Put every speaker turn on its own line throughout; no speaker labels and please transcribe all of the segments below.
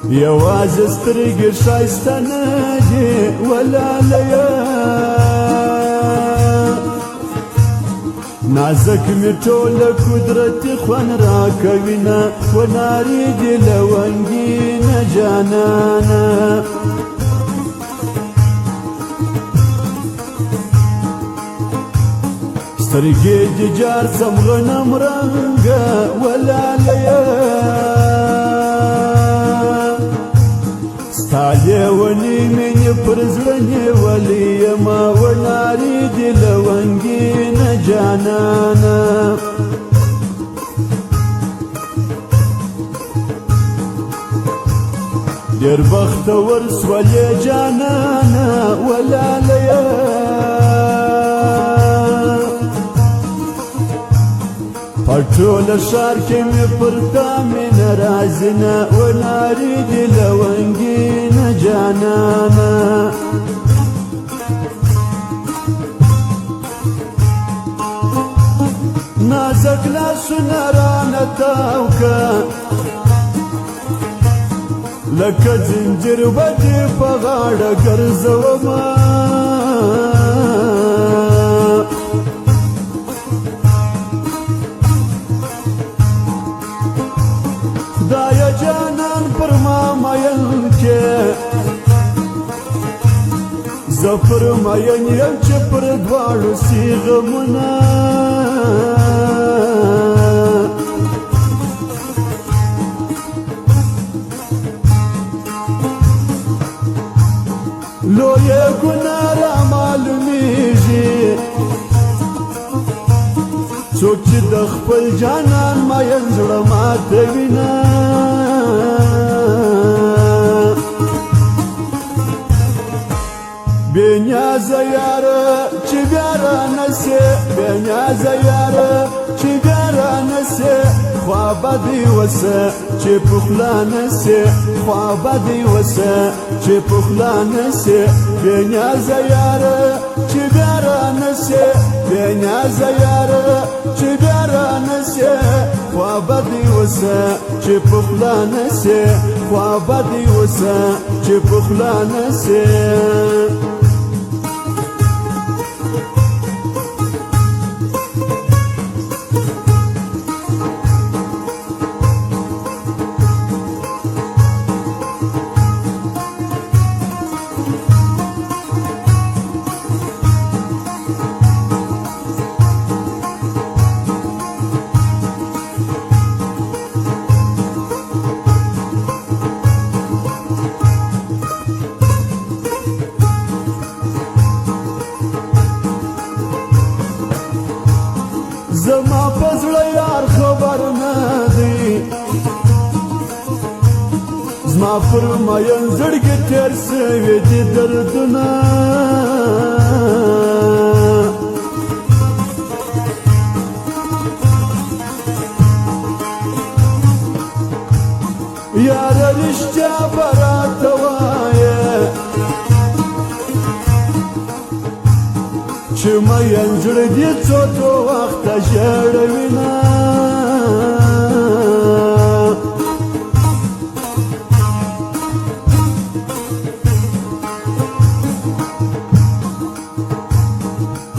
يواز سترګې ښایسته نه دي ولالیه نازک می ټوله قدرتي خوند راکوینه ونارې دي لونګینه جانانه سترګې دي جار سم غنم رنګه ولالیه لیونی منی پر زړه نیولې یما ونارې دي لونګینه جانانه ډېر بختور سولې جانانه ولالیه په ټول ښار کې مې پر تا مینه رازینه ونارې دي لونګینه جانانه نازک لاسونه رانه تاو که لکه زنجیر به دې په غاړه ګرځومه دا یا جانان پر ما مین کې زه پر مین یم چې پر دواړو سي غمونه لویه ګناه رامعلومیږي څوک چې د خپل جانان مین زړه ماتوینه بې نیازه یاره چې بیا رانسې بې نیازه یاره چې بیا رانسې خوا به دې وسه چې پخلا نسې خوا به دې وسه چې پخلا نسې بې نیازه یاره چې بیا رانسې بې نیازه یاره چې بیا رانسې خوا به دې وسه چې پخلا نسې خوا به دې وسه چې پخلا نسې زما په زړه یار خبر نه دی زما پر مین زړګي تېر سوي دي دردونه یاره رښتیا به راته وایه چې مین زړه دې څو وخته ژړوینه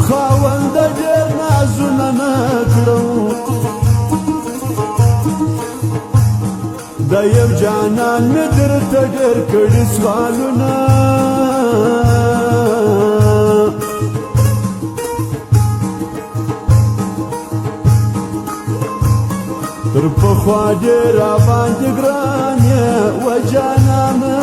خاونده ډېر نازونه نه کړم د یو جانان مې درته ډېر کړي سوالونه تر پخوا ډېر راباندې ګران یې و جانانه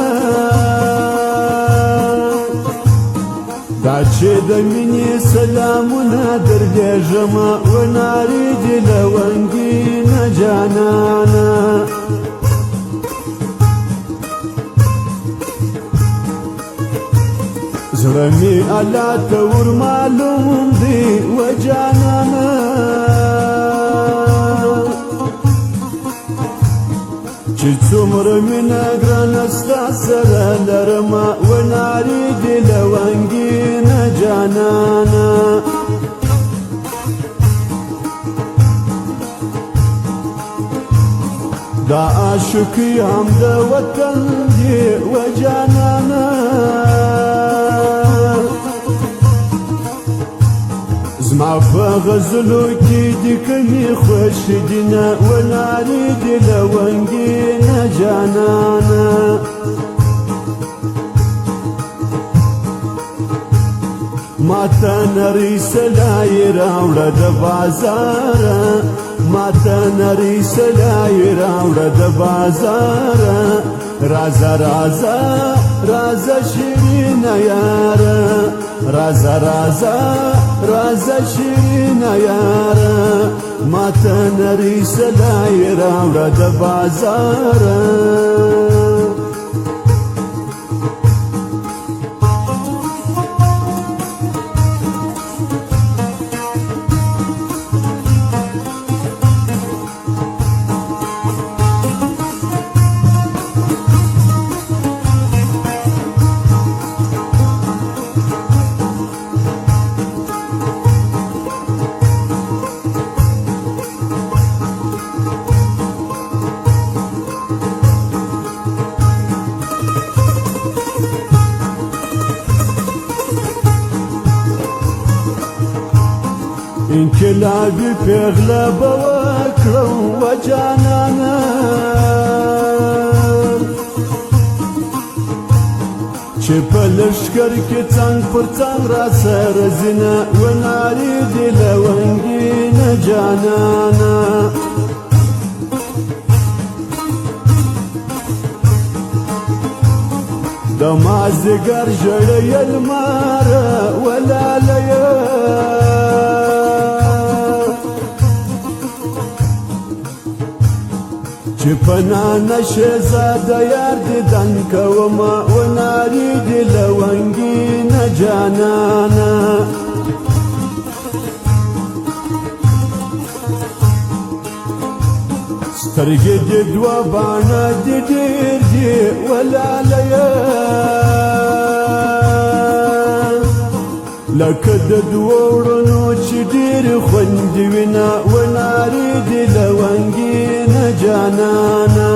دا چې د مینې سلامونه درلېږمه ونارې دي لونګینه جانانه زړه مې الله ته ور معلوم دی و جانانه چې څومره مینه ګرانه ستا سره لرمه ونارې دي لونګینه جانانه دا عاشقي هم دا وطن دي وجانانا زما فغزلو كي دي كمي خوش دينا وناري دي لونجينا جانانا ماتا نري سلاي راولا دا بازارا ماتا نري سلاي راولا دا بازارا رازا رازا رازا شيرين يارا رازا رازا رازا شيرين يارا ماتا نري سلاي راولا دا بازارا انقلابي بيغلب واكرم وجانانا چې په لښکر کې څنګ پر څنګ را سره ځینه ونارې دي لونګینه جانانا د مازدیګر ژړی لماره ولالیه چې پنانه شهزاده یار دیدن کومه ونارې دي لونګینه جانانا سترګې دې دوه باڼه دي ډېر دي ولالیه لکه د دوو وړنو چې ډېرې خوندې وینه ونارې دي لونګینه جانانا